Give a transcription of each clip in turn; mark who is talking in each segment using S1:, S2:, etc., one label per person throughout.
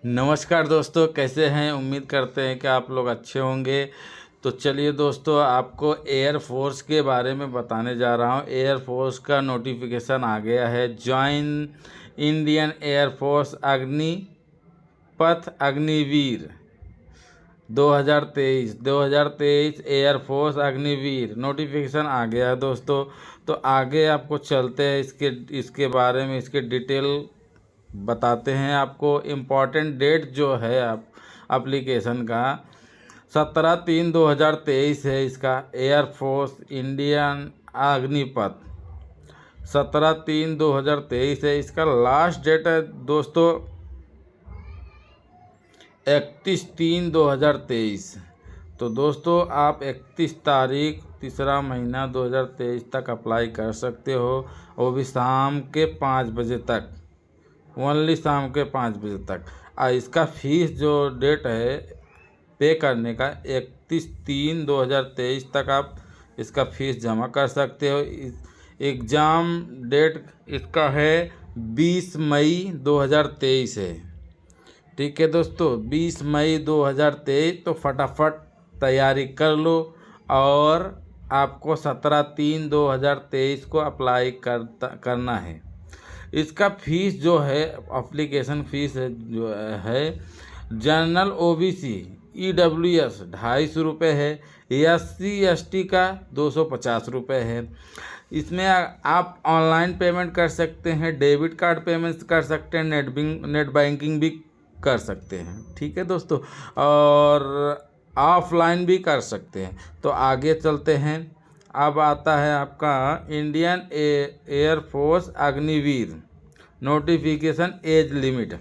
S1: नमस्कार दोस्तों, कैसे हैं। उम्मीद करते हैं कि आप लोग अच्छे होंगे। तो चलिए दोस्तों, आपको एयरफोर्स के बारे में बताने जा रहा हूं। एयरफोर्स का नोटिफिकेशन आ गया है। Join Indian air force Agnipath Agniveer 2023 air force Agniveer notification आ गया है दोस्तों। तो आगे आपको चलते हैं, इसके बारे में इसके डिटेल बताते हैं। आपको इम्पॉर्टेंट डेट जो है आप एप्लीकेशन का 17/3/2023 है। इसका एयरफोर्स इंडियन अग्निपथ 17/3/2023 है। इसका लास्ट डेट है दोस्तों 31/3/2023। तो दोस्तों आप 31 तारीख तीसरा महीना 2023 तक अप्लाई कर सकते हो। वो भी शाम के 5 बजे तक, ओनली शाम के 5 बजे तक। इसका फीस जो डेट है पे करने का 31/3/2023 तक आप इसका फीस जमा कर सकते हो। एग्ज़ाम डेट इसका है 20 मई 2023 है। ठीक है दोस्तों, 20 मई 2023। तो फटाफट तैयारी कर लो और आपको 17/3/2023 को अप्लाई करना है। इसका फीस जो है, एप्लीकेशन फीस है जो है, जनरल ओबीसी ईडब्ल्यूएस 250 है, SC ST का 250 है। इसमें आप ऑनलाइन पेमेंट कर सकते हैं, डेबिट कार्ड पेमेंट्स कर सकते हैं, नेट बैंकिंग भी कर सकते हैं। ठीक है दोस्तों, और ऑफलाइन भी कर सकते हैं। तो आगे चलते हैं। अब आता है आपका Indian air force Agniveer notification age limit.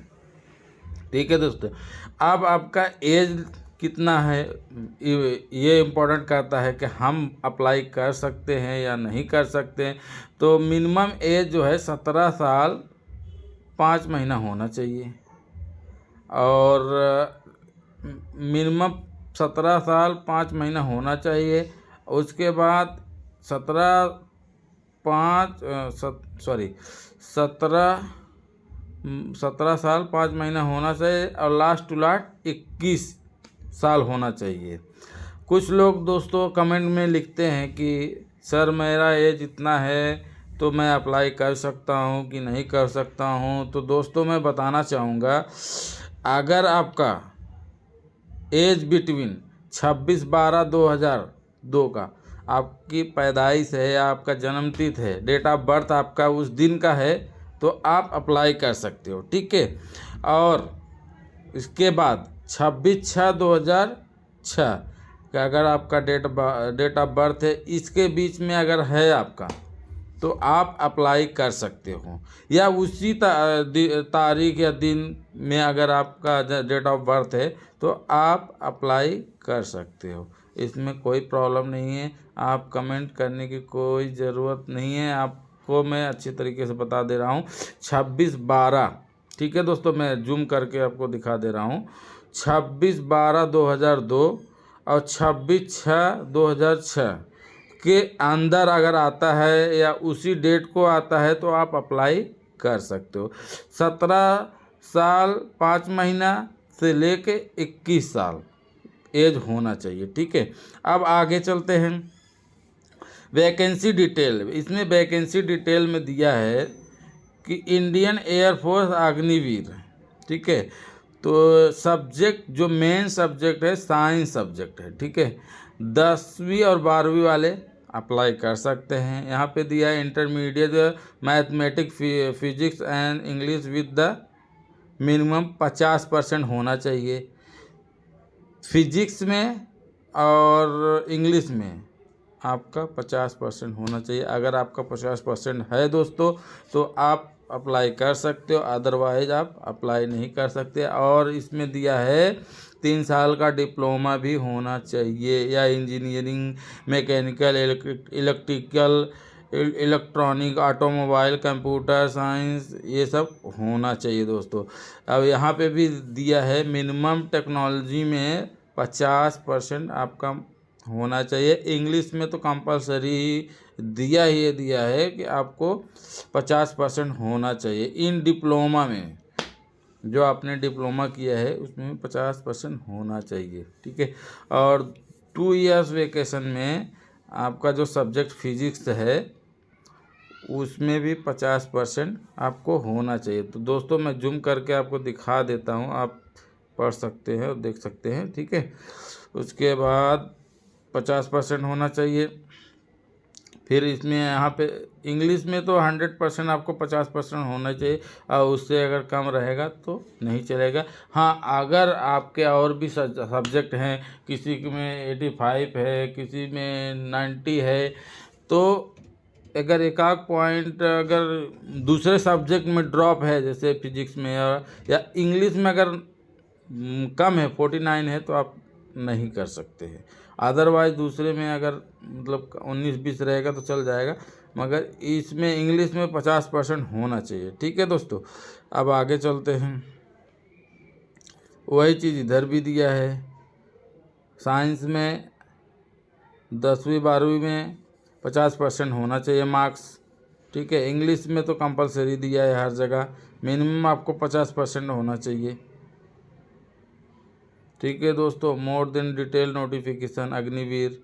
S1: ठीक है दोस्तों, अब आपका एज कितना है ये इम्पोर्टेंट करता है कि हम अप्लाई कर सकते हैं या नहीं कर सकते हैं। तो मिनिमम एज जो है 17 साल 5 महीना होना चाहिए, और मिनिमम 17 साल 5 महीना होना चाहिए। उसके बाद 17 5 सॉरी 17 साल 5 महीना होना चाहिए, और लास्ट टू लास्ट 21 साल होना चाहिए। कुछ लोग दोस्तों कमेंट में लिखते हैं कि सर मेरा एज इतना है तो मैं अप्लाई कर सकता हूँ कि नहीं कर सकता हूँ। तो दोस्तों मैं बताना चाहूँगा, अगर आपका एज बिटवीन 26/12/2002 का आपकी पैदाइश है या आपका जन्म तिथि है, डेट ऑफ बर्थ आपका उस दिन का है, तो आप अप्लाई कर सकते हो। ठीक है, और इसके बाद 26/6/2006 का अगर आपका डेट ऑफ बर्थ है, इसके बीच में अगर है आपका, तो आप अप्लाई कर सकते हो। या उसी तारीख या दिन में अगर आपका डेट ऑफ बर्थ है तो आप अप्लाई कर सकते हो। इसमें कोई प्रॉब्लम नहीं है। आप कमेंट करने की कोई ज़रूरत नहीं है। आपको मैं अच्छी तरीके से बता दे रहा हूँ। 26/12, ठीक है दोस्तों, मैं जूम करके आपको दिखा दे रहा हूँ। 26/12/2002 और 26/6/2006 के अंदर अगर आता है या उसी डेट को आता है तो आप अप्लाई कर सकते हो। 17 साल 5 महीना से लेके 21 साल एज होना चाहिए। ठीक है, अब आगे चलते हैं। वैकेंसी डिटेल, इसमें वैकेंसी डिटेल में दिया है कि इंडियन एयरफोर्स अग्निवीर। ठीक है, तो सब्जेक्ट जो मेन सब्जेक्ट है साइंस सब्जेक्ट है। ठीक है, 10वीं और 12वीं वाले अप्लाई कर सकते हैं। यहाँ पे दिया है intermediate mathematics physics and English with the minimum 50% होना चाहिए फिजिक्स में, और इंग्लिश में आपका 50% होना चाहिए। अगर आपका 50% है दोस्तों तो आप अप्लाई कर सकते हो, अदरवाइज आप अप्लाई नहीं कर सकते। और इसमें दिया है 3 साल का डिप्लोमा भी होना चाहिए, या engineering, mechanical, electrical, electronic, automobile, computer science, ये सब होना चाहिए दोस्तों। अब यहाँ पे भी दिया है मिनिमम टेक्नोलॉजी में 50% आपका होना चाहिए। इंग्लिश में तो कंपलसरी दिया है कि आपको 50% होना चाहिए इन डिप्लोमा में। जो आपने डिप्लोमा किया है उसमें 50% होना चाहिए, ठीक है। और 2 इयर्स वेकेशन में आपका जो सब्जेक्ट फिजिक्स है उसमें भी 50% आपको होना चाहिए। तो दोस्तों मैं जूम करके आपको दिखा देता हूँ, आप पढ़ सकते हैं और देख सकते हैं, ठीक है। उसके बाद 50% होना चाहिए। फिर इसमें यहाँ पे इंग्लिश में तो 100% आपको 50% होना चाहिए, और उससे अगर कम रहेगा तो नहीं चलेगा। हाँ, अगर आपके और भी सब्जेक्ट हैं, किसी में 85 है, किसी में 90 है, तो अगर एक आध पॉइंट अगर दूसरे सब्जेक्ट में ड्रॉप है, जैसे फिजिक्स में या इंग्लिश में अगर कम है, 49 है, तो आप नहीं कर सकते हैं। अदरवाइज दूसरे में अगर मतलब 19-20 रहेगा तो चल जाएगा, मगर इसमें इंग्लिश में 50% होना चाहिए, ठीक है दोस्तों। अब आगे चलते हैं। वही चीज़ इधर भी दिया है। साइंस में 10वीं 12वीं में 50% होना चाहिए मार्क्स, ठीक है। इंग्लिश में तो कंपलसरी दिया है हर जगह, मिनिमम आपको 50% होना चाहिए, ठीक है दोस्तों। More than detail notification Agniveer.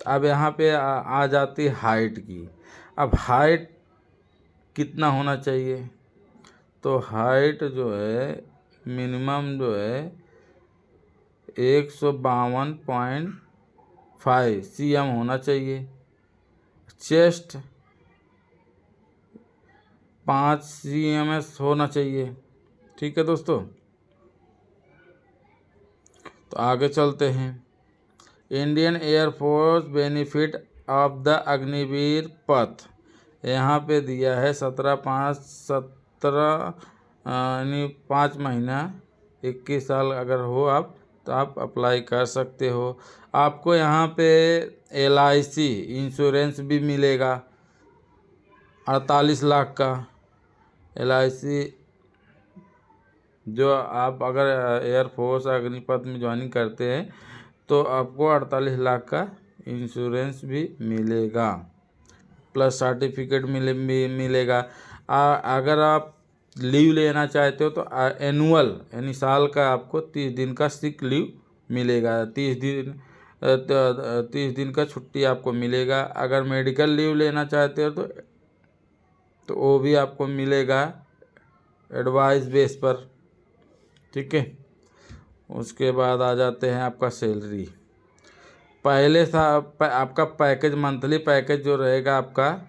S1: अब यहाँ पे आ जाती है हाइट की। अब हाइट कितना होना चाहिए, तो हाइट जो है मिनिमम जो है 152.5 cm होना चाहिए। चेस्ट 5 cm होना चाहिए, ठीक है दोस्तों। तो आगे चलते हैं। Indian air force benefit of the Agniveer पथ, यहाँ पे दिया है 17 यानी 5 महीना 21 साल अगर हो आप, तो आप अप्लाई कर सकते हो। आपको यहाँ पे LIC इंश्योरेंस भी मिलेगा 48 लाख का। LIC जो आप अगर एयरफोर्स अग्निपथ में ज्वाइनिंग करते हैं तो आपको 48 लाख का इंश्योरेंस भी मिलेगा, प्लस सर्टिफिकेट मिलेगा। अगर आप लीव लेना चाहते हो तो एनुअल यानी साल का आपको 30 दिन का सिक लीव मिलेगा, 30 दिन का छुट्टी आपको मिलेगा। अगर मेडिकल लीव लेना चाहते हो तो वो भी आपको मिलेगा एडवाइस बेस पर, ठीक है। उसके बाद आ जाते हैं आपका सैलरी। पहले आपका पैकेज, मंथली पैकेज जो रहेगा आपका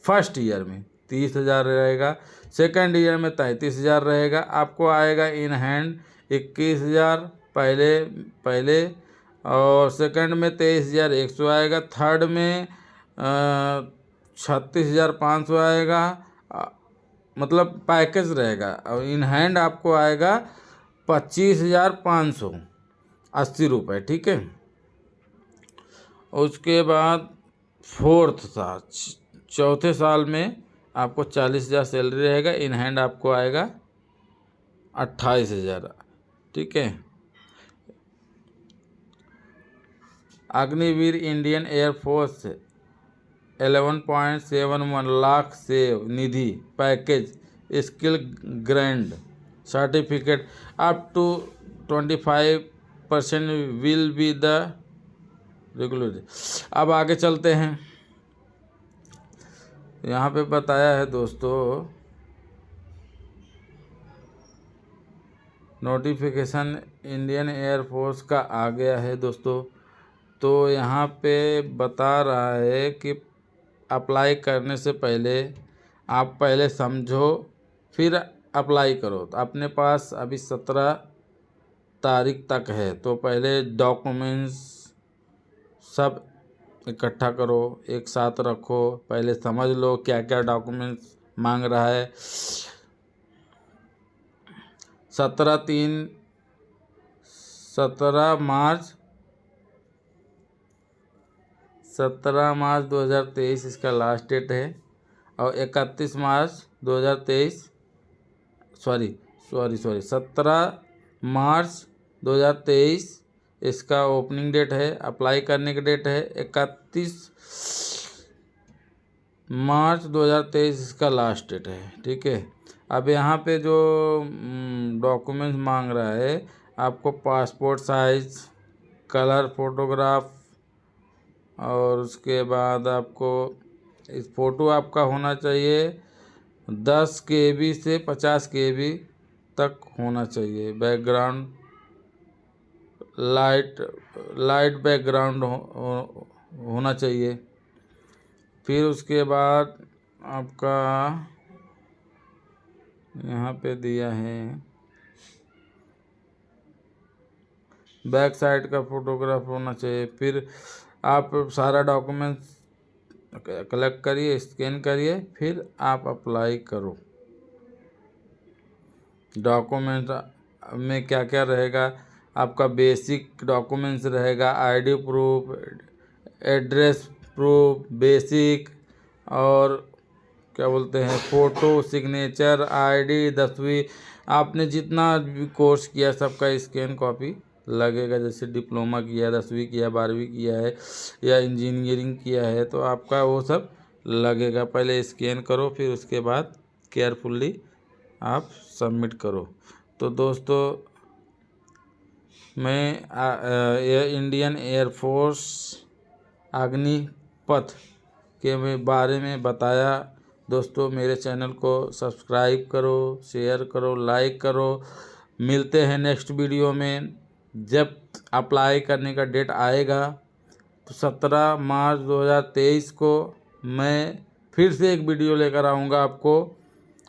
S1: फर्स्ट ईयर में 30,000 रहेगा, सेकंड ईयर में 33,000 रहेगा। आपको आएगा इन हैंड 21,000 पहले, और सेकंड में 23,100 आएगा, थर्ड में 36,500 आएगा, मतलब पैकेज रहेगा। और इन हैंड आपको आएगा 25,580 रुपये, ठीक है। उसके बाद चौथे साल में आपको 40,000 सैलरी रहेगा, इन हैंड आपको आएगा 28,000, ठीक है। Agniveer Indian air force 11.71 lakh Seva Nidhi package skill grand certificate up to 25% will be the regular. अब आगे चलते हैं। यहाँ पे बताया है दोस्तों, नोटिफिकेशन इंडियन एयरफोर्स का आ गया है दोस्तों। तो यहाँ पे बता रहा है कि अप्लाई करने से पहले आप पहले समझो फिर अप्लाई करो। तो अपने पास अभी 17 तारीख तक है, तो पहले डॉक्यूमेंट्स सब इकट्ठा करो, एक साथ रखो, पहले समझ लो क्या क्या डॉक्यूमेंट्स मांग रहा है। 17 मार्च 2023 इसका लास्ट डेट है, और 31 मार्च 2023 सॉरी 17 मार्च 2023 इसका ओपनिंग डेट है, अप्लाई करने की डेट है 31 मार्च 2023 इसका लास्ट डेट है, ठीक है। अब यहाँ पे जो डॉक्यूमेंट्स मांग रहा है, आपको पासपोर्ट साइज कलर फोटोग्राफ, और उसके बाद आपको इस फ़ोटो आपका होना चाहिए 10 KB से 50 KB तक होना चाहिए। बैकग्राउंड लाइट बैकग्राउंड होना चाहिए। फिर उसके बाद आपका यहाँ पे दिया है बैक साइड का फोटोग्राफ होना चाहिए। फिर आप सारा डॉक्यूमेंट्स कलेक्ट करिए, स्कैन करिए, फिर आप अप्लाई करो। डॉक्यूमेंट में क्या क्या रहेगा, आपका बेसिक डॉक्यूमेंट्स रहेगा, ID proof, address proof basic, और क्या बोलते हैं फ़ोटो, सिग्नेचर, आईडी, 10वीं आपने जितना भी कोर्स किया सबका स्कैन कॉपी लगेगा। जैसे डिप्लोमा किया, 10वीं किया, 12वीं किया है या इंजीनियरिंग किया है तो आपका वो सब लगेगा। पहले स्कैन करो, फिर उसके बाद केयरफुल्ली आप सबमिट करो। तो दोस्तों, मैं इंडियन एयरफोर्स अग्निपथ के बारे में बताया। दोस्तों, मेरे चैनल को सब्सक्राइब करो, शेयर करो, लाइक करो। मिलते हैं नेक्स्ट वीडियो में। जब अप्लाई करने का डेट आएगा तो 17 मार्च 2023 को मैं फिर से एक वीडियो लेकर आऊँगा आपको,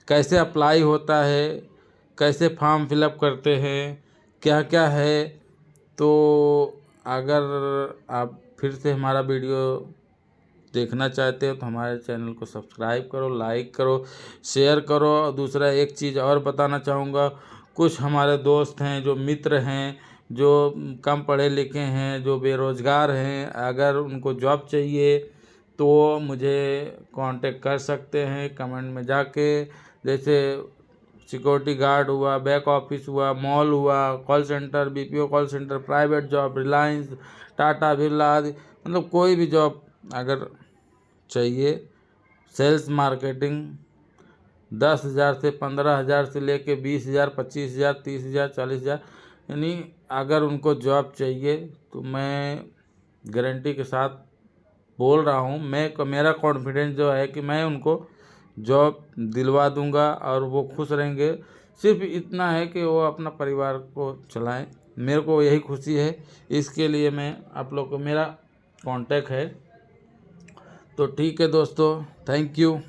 S1: कैसे अप्लाई होता है, कैसे फॉर्म फिलअप करते हैं, क्या क्या है। तो अगर आप फिर से हमारा वीडियो देखना चाहते हो तो हमारे चैनल को सब्सक्राइब करो, लाइक करो, शेयर करो। और दूसरा एक चीज़ और बताना चाहूँगा, कुछ हमारे दोस्त हैं, जो मित्र हैं, जो कम पढ़े लिखे हैं, जो बेरोज़गार हैं, अगर उनको जॉब चाहिए तो मुझे कांटेक्ट कर सकते हैं कमेंट में जाके। जैसे सिक्योरिटी गार्ड हुआ, बैक ऑफिस हुआ, मॉल हुआ, call centre, BPO call centre, private job, Reliance, Tata, Birla आदि, मतलब कोई भी जॉब अगर चाहिए, सेल्स मार्केटिंग 10,000 से 15,000 से लेके 20,000, 25,000, 30,000, 40,000, यानी अगर उनको जॉब चाहिए तो मैं गारंटी के साथ बोल रहा हूँ, मेरा कॉन्फिडेंस जो है कि मैं उनको जॉब दिलवा दूंगा और वो खुश रहेंगे। सिर्फ इतना है कि वो अपना परिवार को चलाएं, मेरे को यही खुशी है। इसके लिए मैं आप लोग को मेरा कांटेक्ट है। तो ठीक है दोस्तों, थैंक यू।